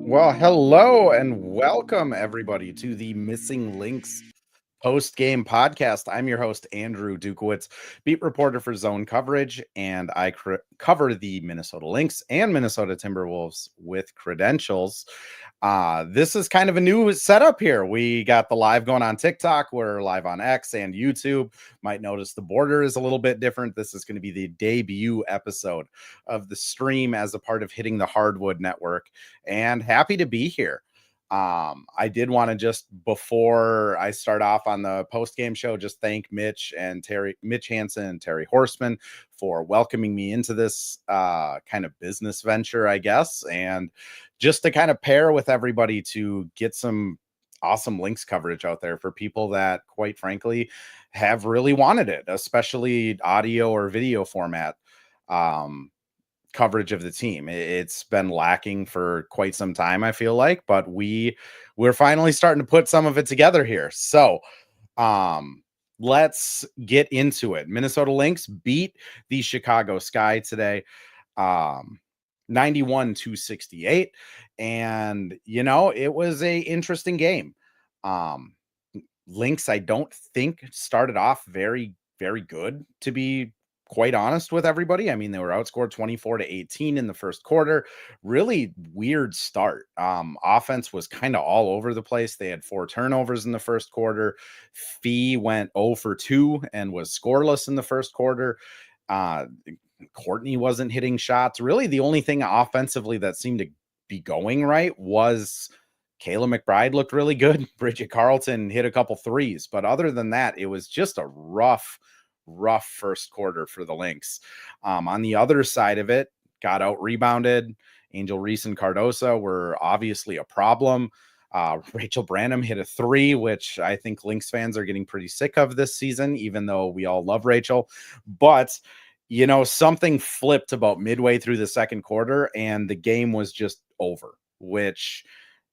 Well, hello and welcome everybody to the Missing Links post-game podcast. I'm your host, Andrew Dukowitz, beat reporter for Zone Coverage, and I cover the Minnesota Lynx and Minnesota Timberwolves with credentials. This is kind of a new setup here. We got the live going on TikTok. We're live on X and YouTube. Might notice the border is a little bit different. This is going to be the debut episode of the stream as a part of Hitting the Hardwood Network, and happy to be here. I did want to just, before I start off on the post-game show, just thank Mitch Hansen and Terry Horseman for welcoming me into this kind of business venture, I guess, and just to kind of pair with everybody to get some awesome Lynx coverage out there for people that, quite frankly, have really wanted it, especially audio or video format. Coverage of the team. It's been lacking for quite some time, I feel like, but we're finally starting to put some of it together here. So let's get into it. Minnesota Lynx beat the Chicago Sky today, 91-68, and it was a interesting game. Lynx, I don't think, started off very, very good, to be quite honest with everybody. I mean, they were outscored 24-18 in the first quarter. Really weird start. Offense was kind of all over the place. They had 4 turnovers in the first quarter. Fee went 0 for 2 and was scoreless in the first quarter. Courtney wasn't hitting shots. Really, the only thing offensively that seemed to be going right was Kayla McBride looked really good. Bridget Carlton hit a couple threes. But other than that, it was just a rough first quarter for the Lynx. On the other side of it, got out rebounded. Angel Reese and Cardosa were obviously a problem. Rachel Branham hit a 3, which I think Lynx fans are getting pretty sick of this season, even though we all love Rachel. But, something flipped about midway through the second quarter, and the game was just over, which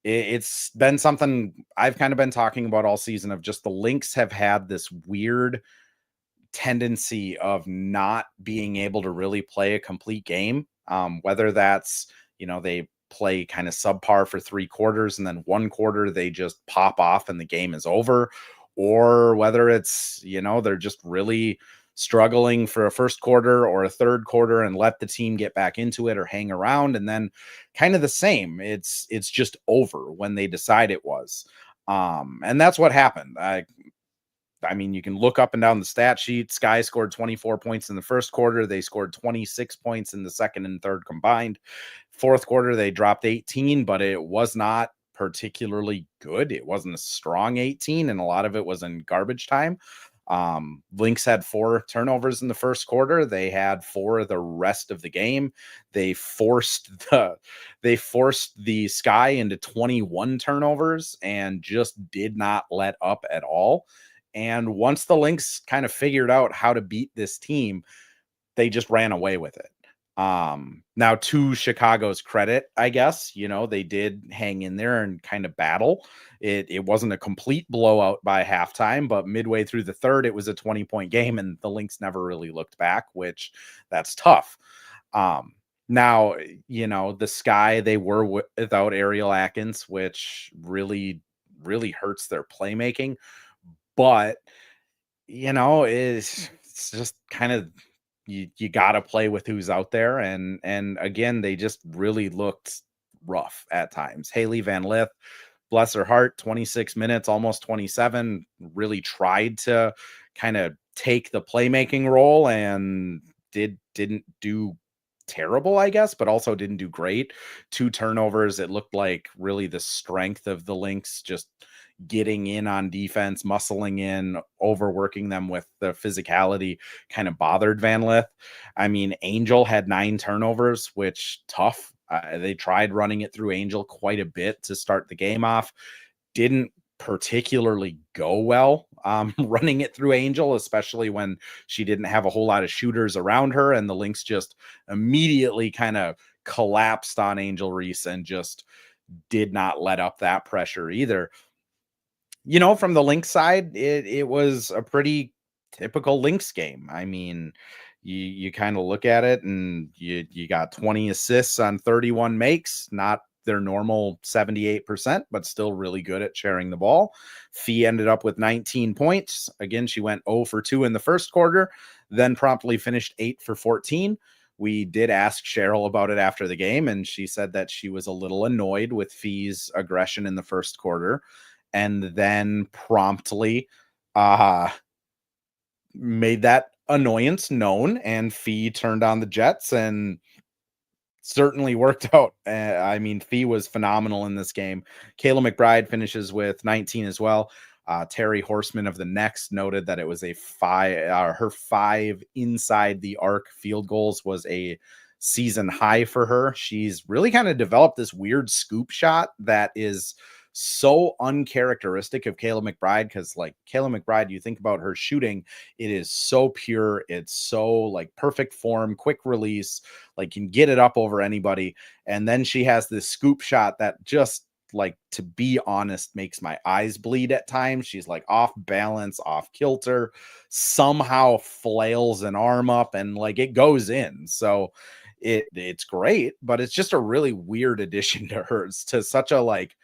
it's been something I've kind of been talking about all season, of just the Lynx have had this weird tendency of not being able to really play a complete game. Whether that's, they play kind of subpar for 3 quarters and then 1 quarter they just pop off and the game is over, or whether it's, they're just really struggling for a first quarter or a third quarter and let the team get back into it or hang around, and then kind of the same. It's just over when they decide it was. And that's what happened. I mean, you can look up and down the stat sheet. Sky scored 24 points in the first quarter. They scored 26 points in the second and third combined. Fourth quarter, they dropped 18, but it was not particularly good. It wasn't a strong 18, and a lot of it was in garbage time. Lynx had 4 turnovers in the first quarter. They had 4 the rest of the game. They forced the Sky into 21 turnovers and just did not let up at all. And once the Lynx kind of figured out how to beat this team, they just ran away with it. Now, to Chicago's credit, I guess, they did hang in there and kind of battle. It wasn't a complete blowout by halftime, but midway through the third, it was a 20-point game, and the Lynx never really looked back, which that's tough. Now, the Sky, they were without Ariel Atkins, which really, really hurts their playmaking. But, it's just kind of, you got to play with who's out there. And again, they just really looked rough at times. Haley Van Lith, bless her heart, 26 minutes, almost 27, really tried to kind of take the playmaking role and didn't do terrible, I guess, but also didn't do great. 2 turnovers. It looked like really the strength of the Lynx just getting in on defense, muscling in, overworking them with the physicality kind of bothered Van Lith. I mean, Angel had 9 turnovers, which tough. They tried running it through Angel quite a bit to start the game off. Didn't particularly go well running it through Angel, especially when she didn't have a whole lot of shooters around her, and the Lynx just immediately kind of collapsed on Angel Reese and just did not let up that pressure either. From the Lynx side, it was a pretty typical Lynx game. I mean, you kind of look at it and you got 20 assists on 31 makes, not their normal 78%, but still really good at sharing the ball. Fee ended up with 19 points. Again, she went 0 for 2 in the first quarter, then promptly finished 8 for 14. We did ask Cheryl about it after the game, and she said that she was a little annoyed with Fee's aggression in the first quarter, and then promptly made that annoyance known, and Fee turned on the Jets and certainly worked out. I mean, Fee was phenomenal in this game. Kayla McBride finishes with 19 as well. Terry Horseman of the Next noted that it was a her 5 inside the arc field goals was a season high for her. She's really kind of developed this weird scoop shot that is so uncharacteristic of Kayla McBride, because like Kayla McBride, you think about her shooting, it is so pure, it's so like perfect form, quick release, like can get it up over anybody. And then she has this scoop shot that just, like, to be honest, makes my eyes bleed at times. She's like off balance, off kilter, somehow flails an arm up and like it goes in. So it's great, but it's just a really weird addition to hers, to such a like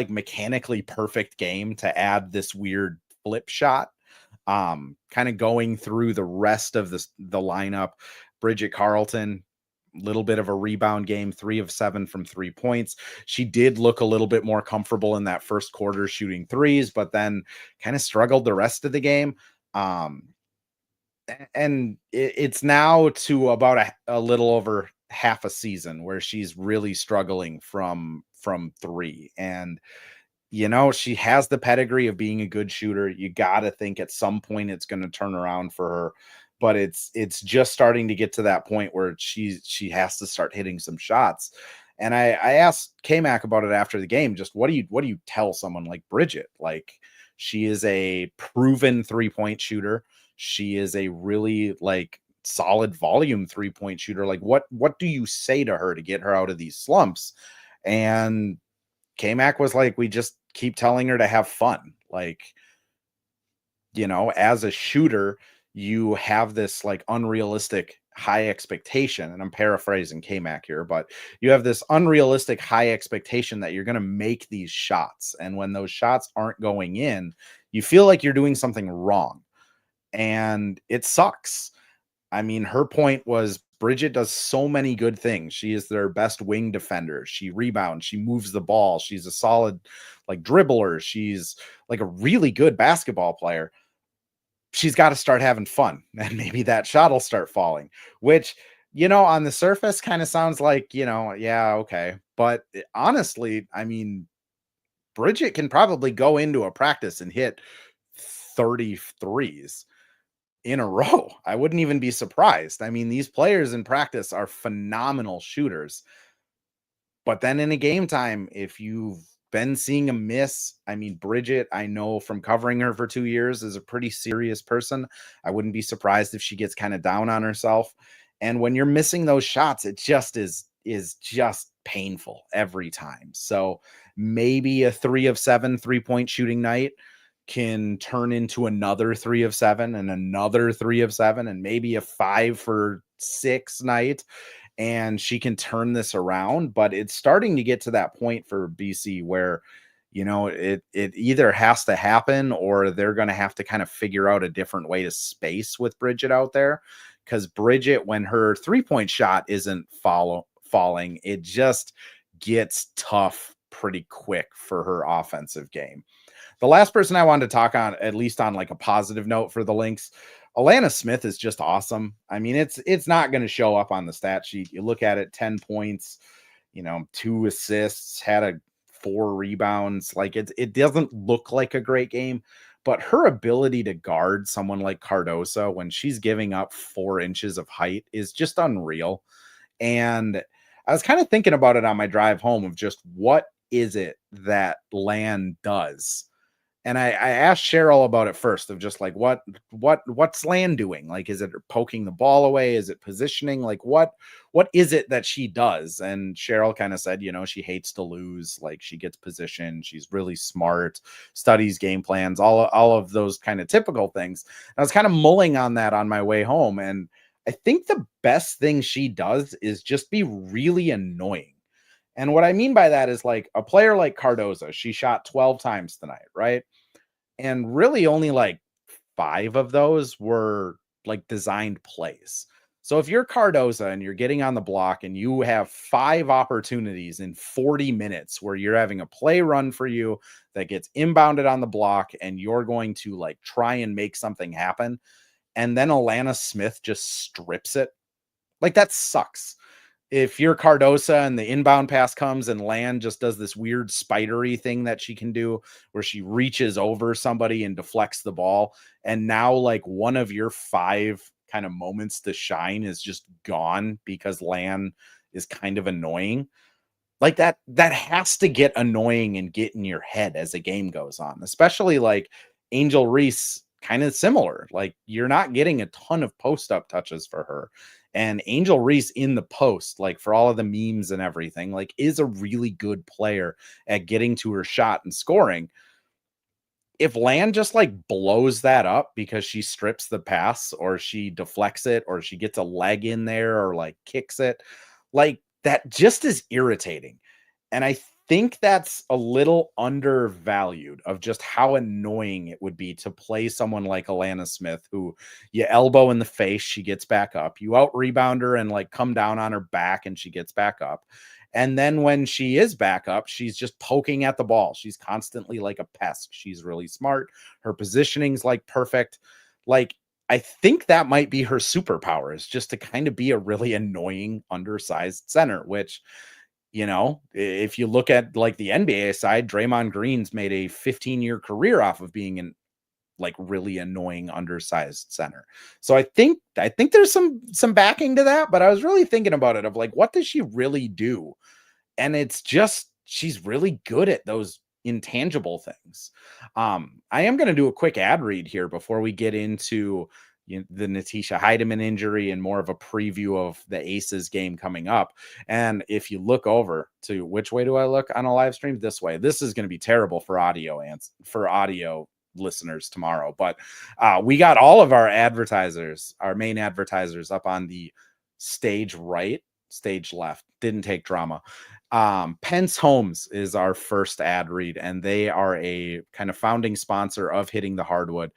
mechanically perfect game, to add this weird flip shot. Kind of going through the rest of the lineup, Bridget Carlton, little bit of a rebound game, 3 of 7 from 3 points. She did look a little bit more comfortable in that first quarter shooting threes, but then kind of struggled the rest of the game. And it's now to about a little over half a season where she's really struggling from 3. And she has the pedigree of being a good shooter. You got to think at some point it's going to turn around for her, but it's just starting to get to that point where she has to start hitting some shots. And I asked K-Mac about it after the game. Just what do you tell someone like Bridget? Like, she is a proven 3-point shooter. She is a really like solid volume 3-point shooter. Like, what do you say to her to get her out of these slumps? And K-Mac was like, we just keep telling her to have fun. Like, as a shooter, you have this like unrealistic high expectation. And I'm paraphrasing K-Mac here, but you have this unrealistic high expectation that you're going to make these shots. And when those shots aren't going in, you feel like you're doing something wrong. And it sucks. I mean, her point was Bridget does so many good things. She is their best wing defender. She rebounds, she moves the ball. She's a solid like dribbler. She's like a really good basketball player. She's got to start having fun, and maybe that shot will start falling, which, on the surface kind of sounds like, yeah, okay. But honestly, I mean, Bridget can probably go into a practice and hit 33s in a row. I wouldn't even be surprised. I mean, these players in practice are phenomenal shooters. But then in a game time, if you've been seeing a miss, I mean, Bridget, I know from covering her for 2 years, is a pretty serious person. I wouldn't be surprised if she gets kind of down on herself. And when you're missing those shots, it just is just painful every time. So maybe a 3 of 7 3-point shooting night can turn into another 3 of 7 and another 3 of 7 and maybe a 5 for 6 night, and she can turn this around. But it's starting to get to that point for BC where it either has to happen, or they're going to have to kind of figure out a different way to space with Bridget out there, because Bridget, when her 3-point shot isn't falling, it just gets tough pretty quick for her offensive game. The last person I wanted to talk on, at least on like a positive note for the Lynx, Alana Smith is just awesome. I mean, it's not going to show up on the stat sheet. You look at it, 10 points, 2 assists, had a 4 rebounds. Like, it doesn't look like a great game, but her ability to guard someone like Cardoso when she's giving up 4 inches of height is just unreal. And I was kind of thinking about it on my drive home of just what is it that Lan does. And I asked Cheryl about it first, of just like, what's Lan doing? Like, is it poking the ball away? Is it positioning? Like, what is it that she does? And Cheryl kind of said, she hates to lose. Like, she gets positioned. She's really smart, studies game plans, all of those kind of typical things. And I was kind of mulling on that on my way home. And I think the best thing she does is just be really annoying. And what I mean by that is like a player like Cardoza, she shot 12 times tonight, right? And really only like 5 of those were like designed plays. So if you're Cardoza and you're getting on the block and you have 5 opportunities in 40 minutes where you're having a play run for you that gets inbounded on the block and you're going to like try and make something happen, and then Alana Smith just strips it, like that sucks. If you're Cardosa and the inbound pass comes and Land just does this weird spidery thing that she can do where she reaches over somebody and deflects the ball. And now, like, one of your 5 kind of moments to shine is just gone because Land is kind of annoying. Like that has to get annoying and get in your head as the game goes on, especially like Angel Reese, kind of similar. Like you're not getting a ton of post up touches for her. And Angel Reese in the post, like for all of the memes and everything, like is a really good player at getting to her shot and scoring. If Land just like blows that up because she strips the pass or she deflects it or she gets a leg in there or like kicks it, like that just is irritating. And I think that's a little undervalued of just how annoying it would be to play someone like Alana Smith, who you elbow in the face, she gets back up. You out rebound her and like come down on her back and she gets back up. And then when she is back up, she's just poking at the ball. She's constantly like a pest. She's really smart. Her positioning's like perfect. Like, I think that might be her superpower is just to kind of be a really annoying undersized center, which if you look at like the NBA side, Draymond Green's made a 15-year career off of being an like really annoying undersized center. So I think there's some backing to that, but I was really thinking about it of like what does she really do? And it's just she's really good at those intangible things. I am going to do a quick ad read here before we get into the Natisha Hiedeman injury and more of a preview of the Aces game coming up. And if you look over to which way do I look on a live stream? This way. This is going to be terrible for audio and for audio listeners tomorrow. But we got all of our advertisers, our main advertisers, up on the stage right, stage left. Didn't take drama. Pence Homes is our first ad read, and they are a kind of founding sponsor of Hitting the Hardwood.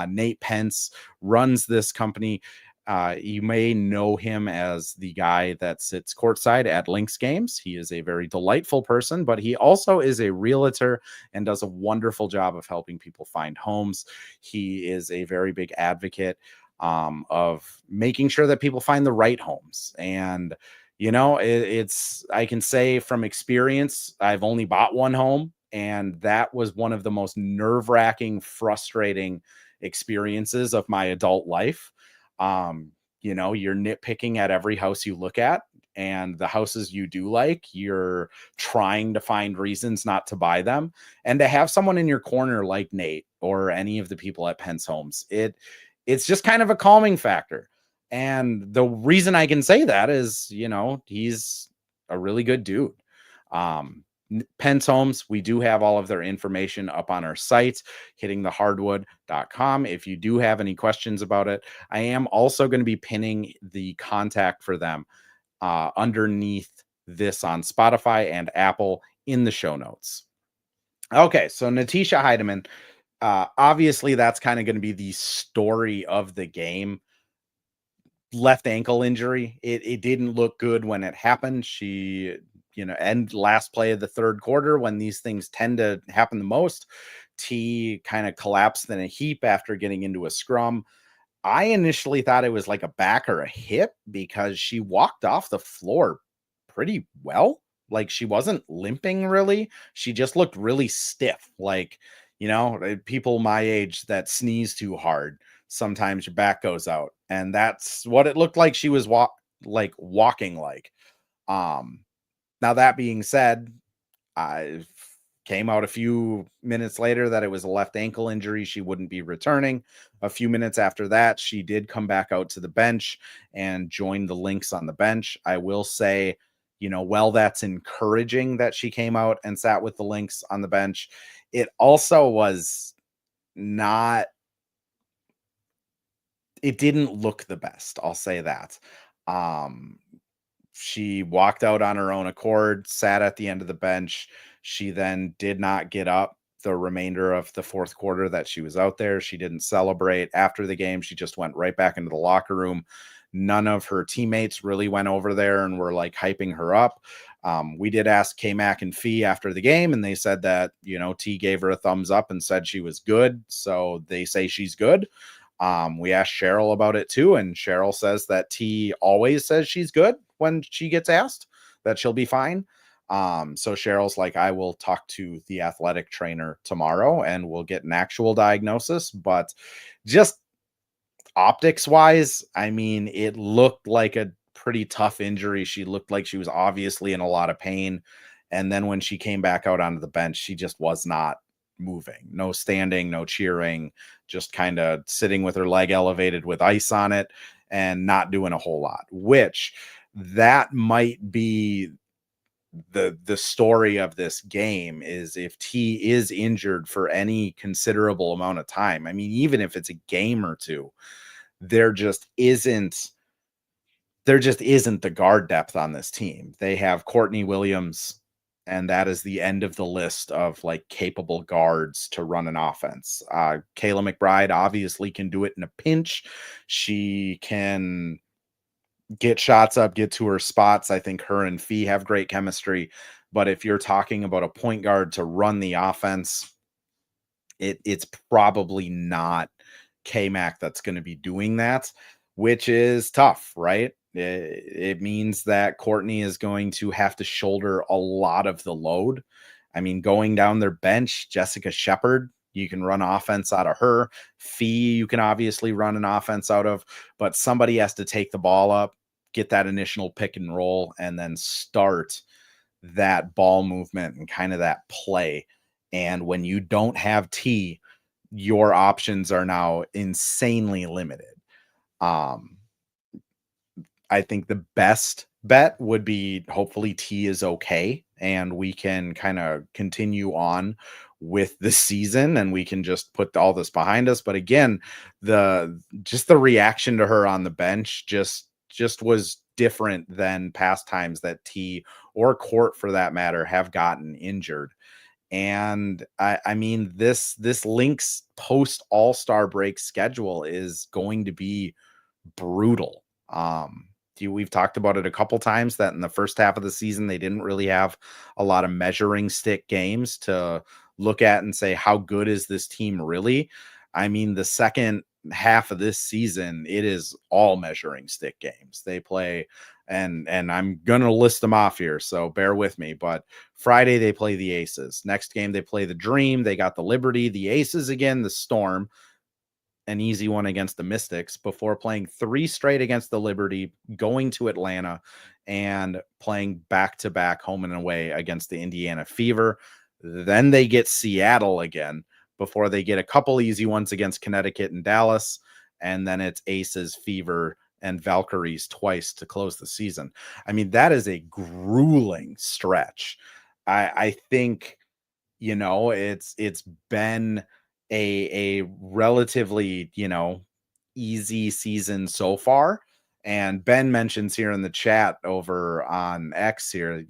Nate Pence runs this company. You may know him as the guy that sits courtside at Lynx games. He is a very delightful person, but he also is a realtor and does a wonderful job of helping people find homes. He is a very big advocate of making sure that people find the right homes. And it's I can say from experience, I've only bought one home, and that was one of the most nerve-wracking, frustrating experiences of my adult life. You're nitpicking at every house you look at, and the houses you do like, you're trying to find reasons not to buy them. And to have someone in your corner like Nate or any of the people at Pence Homes, it's just kind of a calming factor. And the reason I can say that is, he's a really good dude. Pence Homes, we do have all of their information up on our site, hittingthehardwood.com. If you do have any questions about it, I am also going to be pinning the contact for them underneath this on Spotify and Apple in the show notes. Okay, so Natisha Hiedeman, obviously that's kind of going to be the story of the game. Left ankle injury. It didn't look good when it happened. She, and last play of the third quarter when these things tend to happen the most, T kind of collapsed in a heap after getting into a scrum. I initially thought it was like a back or a hip because she walked off the floor pretty well. Like she wasn't limping really. She just looked really stiff. Like, people my age that sneeze too hard, sometimes your back goes out. And that's what it looked like she was walking like. Um, Now that being said, I came out a few minutes later that it was a left ankle injury. She wouldn't be returning. A few minutes after that, she did come back out to the bench and join the Lynx on the bench. I will say, that's encouraging that she came out and sat with the Lynx on the bench. It also was not, it didn't look the best. I'll say that. Um, She walked out on her own accord, sat at the end of the bench. She then did not get up the remainder of the fourth quarter that she was out there. She didn't celebrate after the game. She just went right back into the locker room. None of her teammates really went over there and were like hyping her up. We did ask K-Mac and Fee after the game, and they said that, T gave her a thumbs up and said she was good. So they say she's good. We asked Cheryl about it too, and Cheryl says that T always says she's good when she gets asked, that she'll be fine. So Cheryl's like, I will talk to the athletic trainer tomorrow and we'll get an actual diagnosis. But just optics wise, I mean, it looked like a pretty tough injury. She looked like she was obviously in a lot of pain. And then when she came back out onto the bench, she just was not moving. No standing, no cheering, just kind of sitting with her leg elevated with ice on it and not doing a whole lot, which that might be the story of this game. Is if T is injured for any considerable amount of time, I mean, even if it's a game or two, there just isn't the guard depth on this team. They have Courtney Williams, and that is the end of the list of like capable guards to run an offense. Kayla McBride obviously can do it in a pinch. She can get shots up, get to her spots. I think her and Fee have great chemistry. But if you're talking about a point guard to run the offense, it's probably not K-Mac that's going to be doing that, which is tough, right? It means that Courtney is going to have to shoulder a lot of the load. I mean, going down their bench, Jessica Shepard, you can run offense out of her. Fee, you can obviously run an offense out of, but somebody has to take the ball up, get that initial pick and roll, and then start that ball movement and kind of that play. And when you don't have T, your options are now insanely limited. I think the best bet would be hopefully T is okay and we can kind of continue on with the season and we can just put all this behind us. But again, the reaction to her on the bench just was different than past times that T or Court for that matter have gotten injured. And I mean, this Lynx post All-Star break schedule is going to be brutal. We've talked about it a couple times that in the first half of the season, they didn't really have a lot of measuring stick games to look at and say, how good is this team really? I mean, the second half of this season, it is all measuring stick games. They play, and I'm going to list them off here, so bear with me. But Friday, they play the Aces. Next game, they play the Dream. They got the Liberty, the Aces again, the Storm, an easy one against the Mystics, before playing 3 straight against the Liberty, going to Atlanta, and playing back-to-back home and away against the Indiana Fever. Then they get Seattle again before they get a couple easy ones against Connecticut and Dallas. And then it's Aces, Fever, and Valkyries twice to close the season. I mean, that is a grueling stretch. I think, it's been a relatively, easy season so far. And Ben mentions here in the chat over on X here,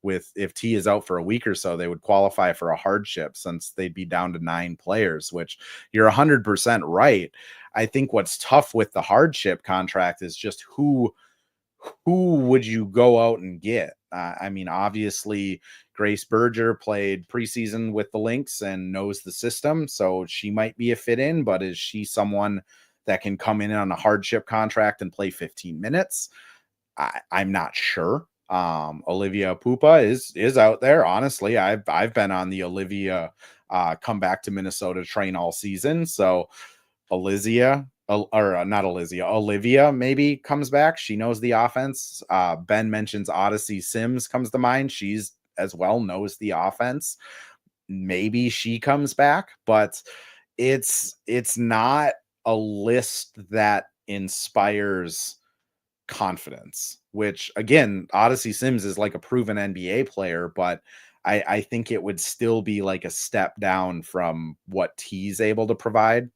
with if T is out for a week or so, they would qualify for a hardship since they'd be down to 9 players, which you're 100% right. I think what's tough with the hardship contract is just who would you go out and get? I mean, obviously, Grace Berger played preseason with the Lynx and knows the system, so she might be a fit in, but is she someone that can come in on a hardship contract and play 15 minutes? I'm not sure. Olivia Pupa is out there. Honestly, I've been on the Olivia come back to Minnesota train all season. So Olivia maybe comes back. She knows the offense. Ben mentions Odyssey Sims comes to mind. She's as well knows the offense. Maybe she comes back, but it's not a list that inspires confidence, which again, Odyssey Sims is like a proven NBA player, but I think it would still be like a step down from what T's able to provide.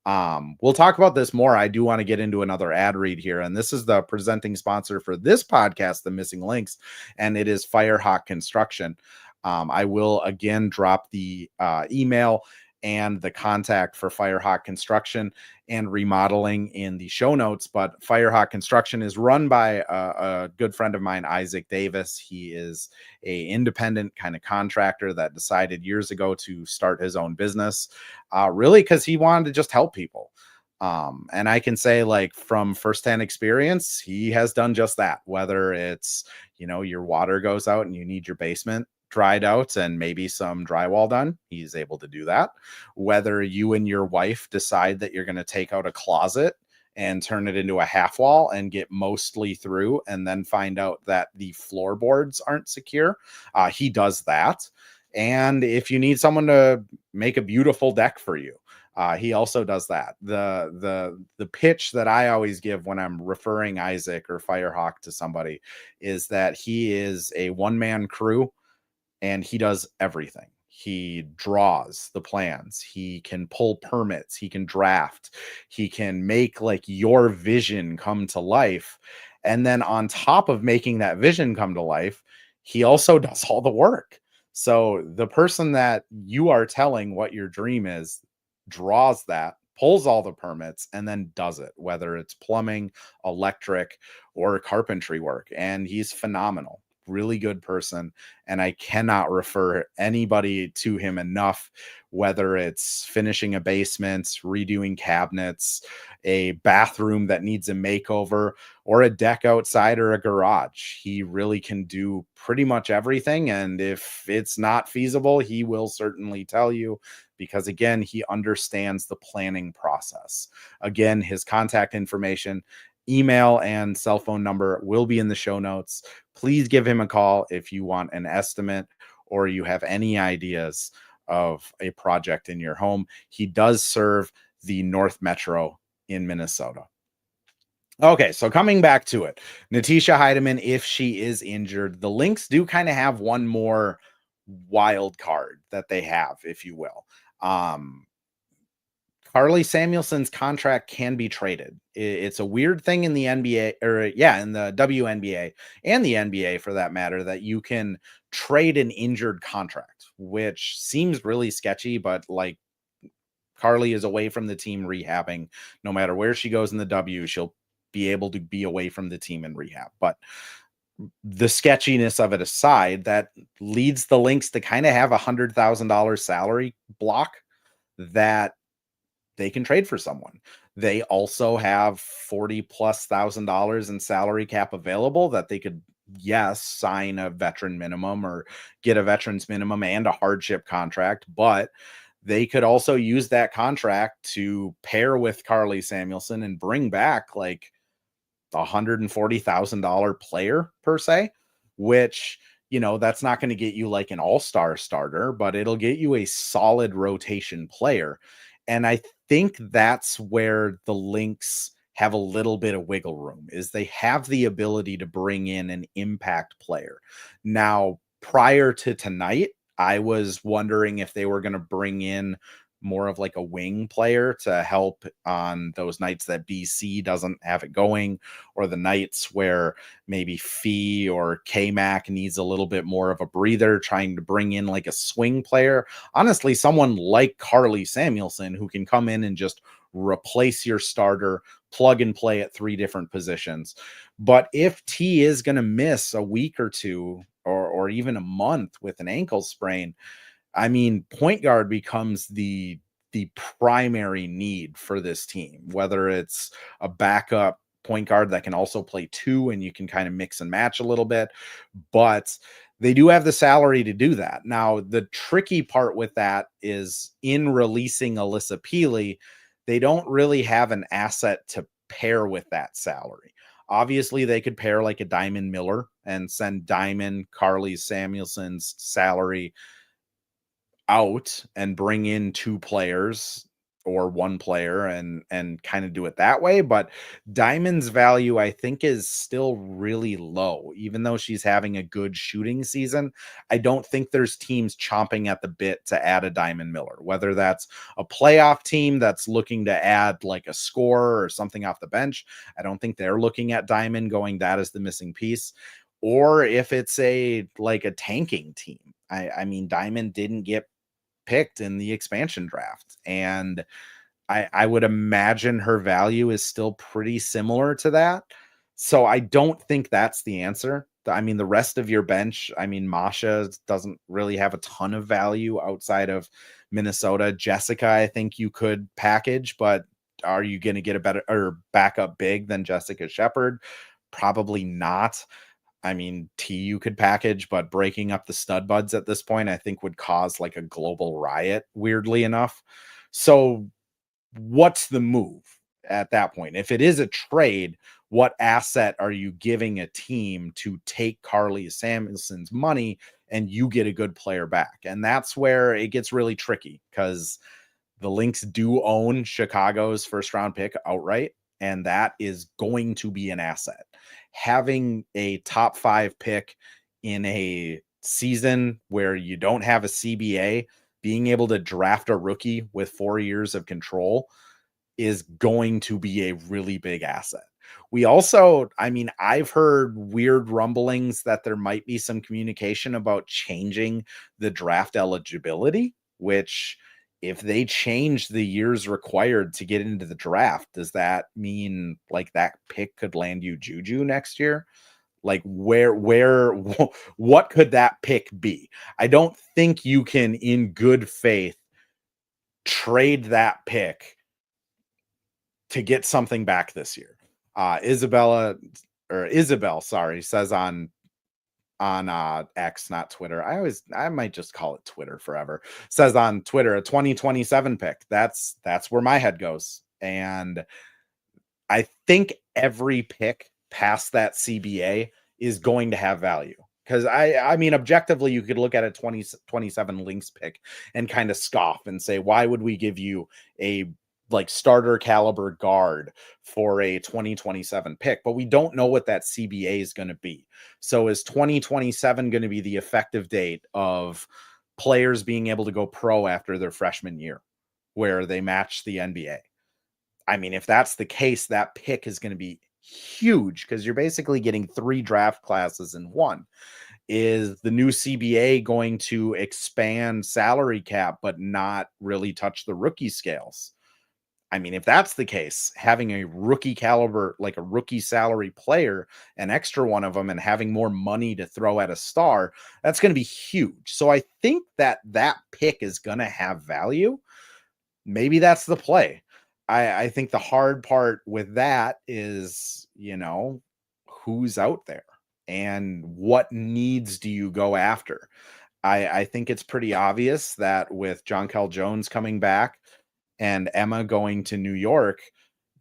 We'll talk about this more. I do want to get into another ad read here, and this is the presenting sponsor for this podcast, The Missing Links, and it is Firehawk Construction. I will again drop the email and the contact for Firehawk Construction and remodeling in the show notes. But Firehawk Construction is run by a good friend of mine, Isaac Davis. He is a independent kind of contractor that decided years ago to start his own business, really because he wanted to just help people. And I can say, like, from firsthand experience, he has done just that. Whether it's, your water goes out and you need your basement dried out and maybe some drywall done, he's able to do that. Whether you and your wife decide that you're going to take out a closet and turn it into a half wall and get mostly through and then find out that the floorboards aren't secure, he does that. And if you need someone to make a beautiful deck for you, he also does that. The pitch that I always give when I'm referring Isaac or Firehawk to somebody is that he is a one-man crew and he does everything. He draws the plans. He can pull permits. He can draft. He can make like your vision come to life. And then on top of making that vision come to life, he also does all the work. So the person that you are telling what your dream is draws that, pulls all the permits, and then does it, whether it's plumbing, electric, or carpentry work. And he's phenomenal. Really good person, and I cannot refer anybody to him enough, whether it's finishing a basement, redoing cabinets, a bathroom that needs a makeover, or a deck outside or a garage. He really can do pretty much everything, and if it's not feasible, he will certainly tell you, because again, he understands the planning process. Again, his contact information, email and cell phone number will be in the show notes. Please give him a call if you want an estimate or you have any ideas of a project in your home. He does serve the North Metro in Minnesota. Okay, so coming back to it, Natisha Hiedeman, if she is injured, the Lynx do kind of have one more wild card that they have, if you will. Carly Samuelson's contract can be traded. It's a weird thing in the NBA, or yeah, in the WNBA and the NBA for that matter, that you can trade an injured contract, which seems really sketchy, but like, Carly is away from the team rehabbing. No matter where she goes in the W, she'll be able to be away from the team in rehab. But the sketchiness of it aside, that leads the Lynx to kind of have $100,000 salary block that they can trade for someone. They also have 40 plus $1,000 in salary cap available that they could, yes, sign a veteran minimum or get a veteran's minimum and a hardship contract, but they could also use that contract to pair with Carly Samuelson and bring back like $140,000 player per se, which, that's not going to get you like an all-star starter, but it'll get you a solid rotation player. And I think that's where the Lynx have a little bit of wiggle room, is they have the ability to bring in an impact player. Now, prior to tonight, I was wondering if they were going to bring in more of like a wing player to help on those nights that BC doesn't have it going, or the nights where maybe Fee or K-Mac needs a little bit more of a breather, trying to bring in like a swing player. Honestly, someone like Carly Samuelson who can come in and just replace your starter, plug and play at 3 different positions. But if T is going to miss a week or two, or even a month with an ankle sprain, I mean, point guard becomes the primary need for this team, whether it's a backup point guard that can also play 2 and you can kind of mix and match a little bit, but they do have the salary to do that. Now, the tricky part with that is in releasing Alyssa Peely, they don't really have an asset to pair with that salary. Obviously, they could pair like a Diamond Miller and send Diamond Carly Samuelson's salary out and bring in 2 players or one player and kind of do it that way. But Diamond's value, I think, is still really low, even though she's having a good shooting season. I don't think there's teams chomping at the bit to add a Diamond Miller, whether that's a playoff team that's looking to add like a scorer or something off the bench. I don't think they're looking at Diamond going, that is the missing piece. Or if it's a like a tanking team. I mean, Diamond didn't get picked in the expansion draft. And I would imagine her value is still pretty similar to that. So I don't think that's the answer. I mean, the rest of your bench, I mean, Masha doesn't really have a ton of value outside of Minnesota. Jessica, I think you could package, but are you going to get a better or backup big than Jessica Shepard? Probably not. I mean, T you could package, but breaking up the stud buds at this point, I think would cause like a global riot, weirdly enough. So what's the move at that point? If it is a trade, what asset are you giving a team to take Carly Samuelson's money and you get a good player back? And that's where it gets really tricky because the Lynx do own Chicago's first round pick outright, and that is going to be an asset. Having a top 5 pick in a season where you don't have a CBA, being able to draft a rookie with 4 years of control is going to be a really big asset. We also, I mean, I've heard weird rumblings that there might be some communication about changing the draft eligibility, which if they change the years required to get into the draft, does that mean like that pick could land you Juju next year? Like what could that pick be? I don't think you can in good faith trade that pick to get something back this year. Isabel, sorry, says on X, not Twitter. I might just call it Twitter forever. Says on Twitter, a 2027 pick. That's where my head goes. And I think every pick past that CBA is going to have value. Because I mean, objectively, you could look at a 2027 Lynx pick and kind of scoff and say, why would we give you a like starter caliber guard for a 2027 pick? But we don't know what that CBA is going to be. So is 2027 going to be the effective date of players being able to go pro after their freshman year, where they match the NBA? I mean, if that's the case, that pick is going to be huge because you're basically getting 3 draft classes in one. Is the new CBA going to expand salary cap but not really touch the rookie scales? I mean, if that's the case, having a rookie caliber, like a rookie salary player, an extra one of them, and having more money to throw at a star, that's going to be huge. So I think that pick is going to have value. Maybe that's the play. I think the hard part with that is, who's out there and what needs do you go after? I think it's pretty obvious that with John Cal Jones coming back and Emma going to New York,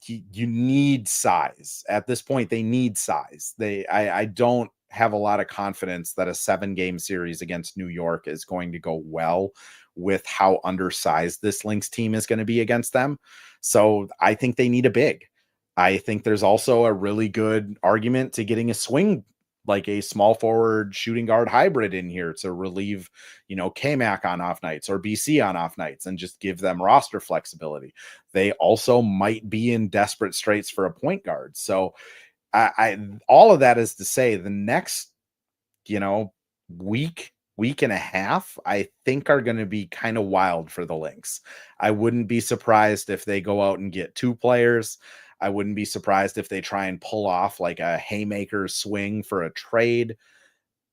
you need size. At this point, they need size. I don't have a lot of confidence that a 7-game series against New York is going to go well with how undersized this Lynx team is going to be against them. So I think they need a big. I think there's also a really good argument to getting a swing, like a small forward shooting guard hybrid in here to relieve, K-Mac on off nights or BC on off nights and just give them roster flexibility. They also might be in desperate straits for a point guard. So I all of that is to say the next, week and a half, I think are going to be kind of wild for the Lynx. I wouldn't be surprised if they go out and get 2 players. I wouldn't be surprised if they try and pull off like a haymaker swing for a trade.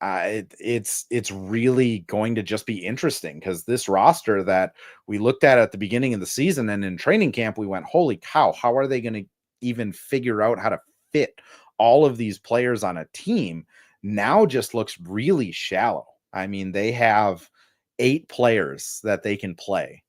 It's really going to just be interesting because this roster that we looked at the beginning of the season and in training camp, we went, holy cow, how are they going to even figure out how to fit all of these players on a team? Now just looks really shallow. I mean, they have 8 players that they can play.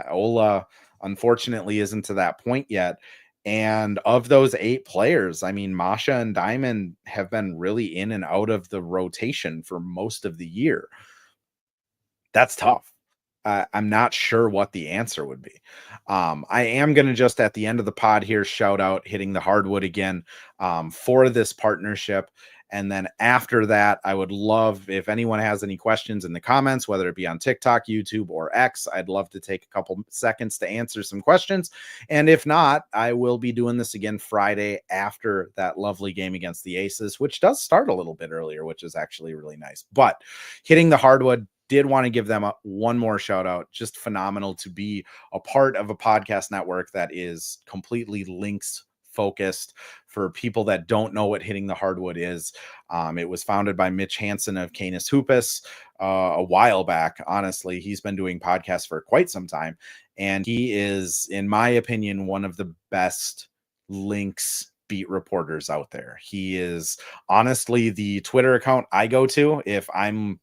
Ola, unfortunately, isn't to that point yet. And of those 8 players, I mean, Masha and Diamond have been really in and out of the rotation for most of the year. That's tough. I'm not sure what the answer would be. I am going to just at the end of the pod here shout out Hitting the Hardwood again for this partnership. And then after that, I would love if anyone has any questions in the comments, whether it be on TikTok, YouTube, or X. I'd love to take a couple seconds to answer some questions. And if not, I will be doing this again Friday after that lovely game against the Aces, which does start a little bit earlier, which is actually really nice. But Hitting the Hardwood, did want to give them one more shout out. Just phenomenal to be a part of a podcast network that is completely Lynx focused. For people that don't know what Hitting the Hardwood is, it was founded by Mitch Hansen of Canis Hoopus a while back. Honestly, he's been doing podcasts for quite some time, and he is, in my opinion, one of the best Lynx beat reporters out there. He is honestly the Twitter account I go to if I'm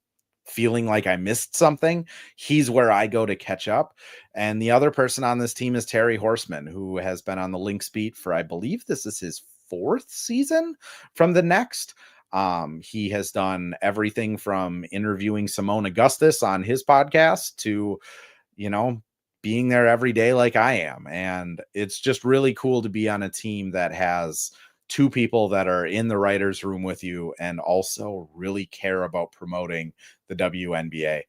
feeling like I missed something. He's where I go to catch up. And the other person on this team is Terry Horseman, who has been on the Lynx beat for, I believe this is his 4th season from the Next. He has done everything from interviewing Simone Augustus on his podcast to, you know, being there every day like I am. And it's just really cool to be on a team that has 2 people that are in the writer's room with you and also really care about promoting the WNBA.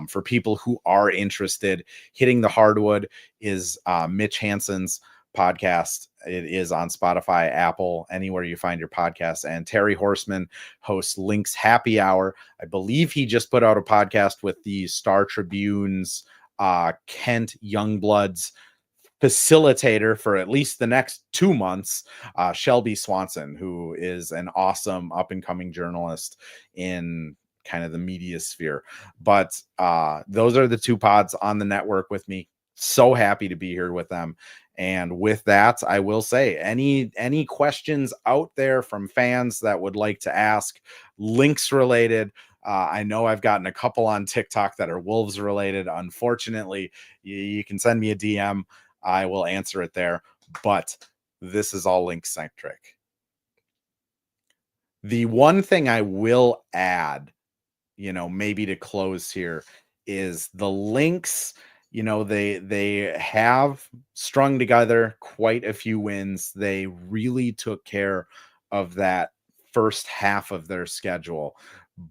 For people who are interested, Hitting the Hardwood is Mitch Hansen's podcast. It is on Spotify, Apple, anywhere you find your podcasts. And Terry Horseman hosts Lynx Happy Hour. I believe he just put out a podcast with the Star Tribune's Kent Youngbloods facilitator for at least the next 2 months, Shelby Swanson, who is an awesome up and coming journalist in kind of the media sphere. But those are the 2 pods on the network with me. So happy to be here with them. And with that, I will say any questions out there from fans that would like to ask Lynx related. I know I've gotten a couple on TikTok that are Wolves related. Unfortunately, you can send me a DM. I will answer it there. But this is all Lynx centric. The one thing I will add, maybe to close here, is the Lynx. They have strung together quite a few wins. They really took care of that first half of their schedule.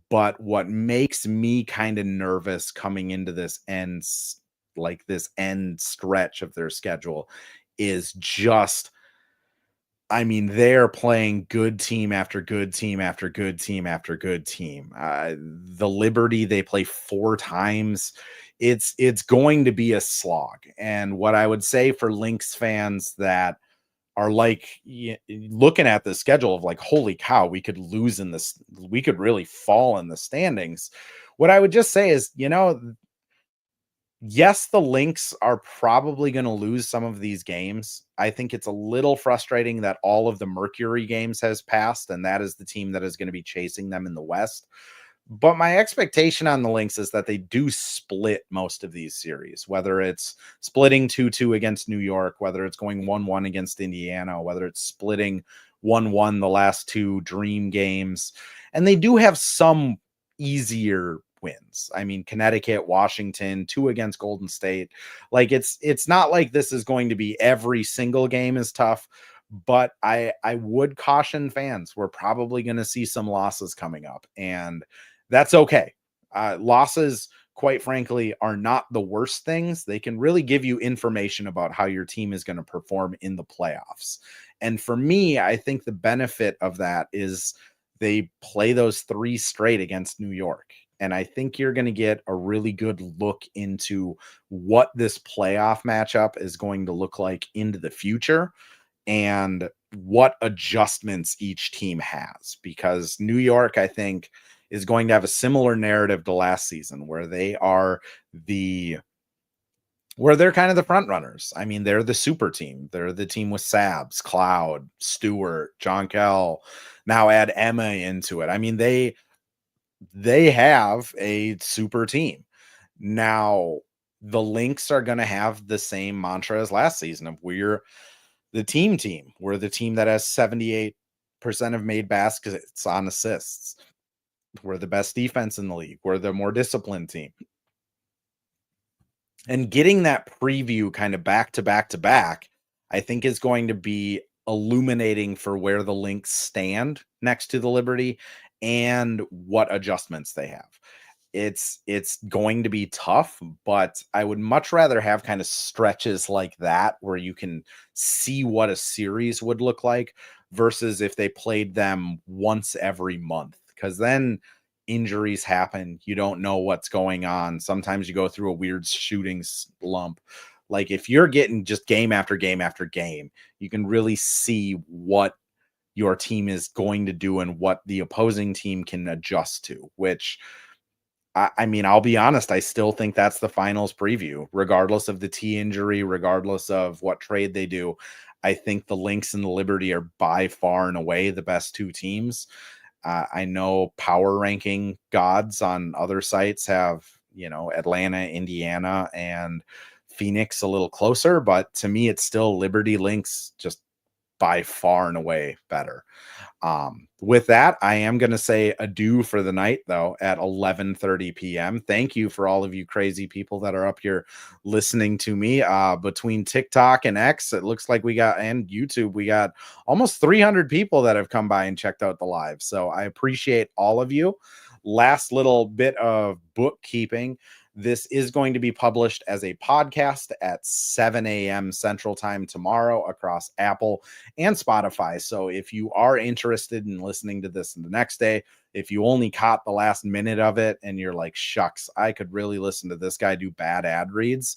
But what makes me kind of nervous coming into this end stretch of their schedule is just, they're playing good team after good team after good team after good team. The Liberty, they play 4 times. It's going to be a slog. And what I would say for Lynx fans that are looking at the schedule of like, holy cow, we could lose in this, we could really fall in the standings. What I would just say is, yes, the Lynx are probably going to lose some of these games. I think it's a little frustrating that all of the Mercury games has passed, and that is the team that is going to be chasing them in the West. But my expectation on the Lynx is that they do split most of these series, whether it's splitting 2-2 against New York, whether it's going 1-1 against Indiana, whether it's splitting 1-1 the last 2 dream games. And they do have some easier wins. Connecticut, Washington, 2 against Golden State. Like it's not like this is going to be every single game is tough, but I would caution fans. We're probably going to see some losses coming up, and that's okay. Losses, quite frankly, are not the worst things. They can really give you information about how your team is going to perform in the playoffs. And for me, I think the benefit of that is they play those 3 straight against New York. And I think you're going to get a really good look into what this playoff matchup is going to look like into the future and what adjustments each team has. Because New York, I think, is going to have a similar narrative to last season where they're kind of the front runners. They're the super team. They're the team with Sabs, Cloud, Stewart, John Kell. Now add Emma into it. They have a super team. Now, the Lynx are going to have the same mantra as last season of we're the team. We're the team that has 78% of made baskets on assists. We're the best defense in the league. We're the more disciplined team. And getting that preview kind of back to back to back, I think is going to be illuminating for where the Lynx stand next to the Liberty and what adjustments they have. It's going to be tough, but I would much rather have kind of stretches like that where you can see what a series would look like versus if they played them once every month, because then injuries happen. You don't know what's going on. Sometimes you go through a weird shooting slump. Like if you're getting just game after game after game, you can really see what your team is going to do and what the opposing team can adjust to, which I mean, I'll be honest, I still think that's the finals preview, regardless of the T injury, regardless of what trade they do. I think the Lynx and the Liberty are by far and away the best two teams. I know power ranking gods on other sites have, Atlanta, Indiana, and Phoenix a little closer, but to me, it's still Liberty Lynx just by far and away better. With that, I am going to say adieu for the night, though, at 11:30 p.m. Thank you for all of you crazy people that are up here listening to me. Between TikTok and X, it looks like and YouTube, we got almost 300 people that have come by and checked out the live. So I appreciate all of you. Last little bit of bookkeeping. This is going to be published as a podcast at 7 a.m. Central Time tomorrow across Apple and Spotify. So if you are interested in listening to this the next day, if you only caught the last minute of it and you're like, shucks, I could really listen to this guy do bad ad reads,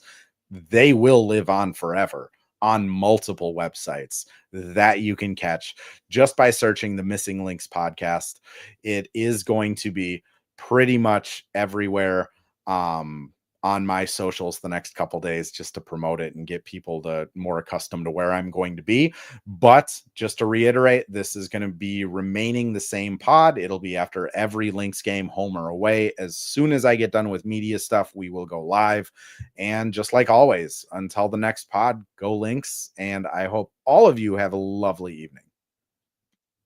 they will live on forever on multiple websites that you can catch just by searching the Missing Links podcast. It is going to be pretty much everywhere on my socials the next couple days, just to promote it and get people to more accustomed to where I'm going to be. But just to reiterate, this is going to be remaining the same pod. It'll be after every Lynx game, home or away. As soon as I get done with media stuff, we will go live. And just like always, until the next pod, go Lynx. And I hope all of you have a lovely evening.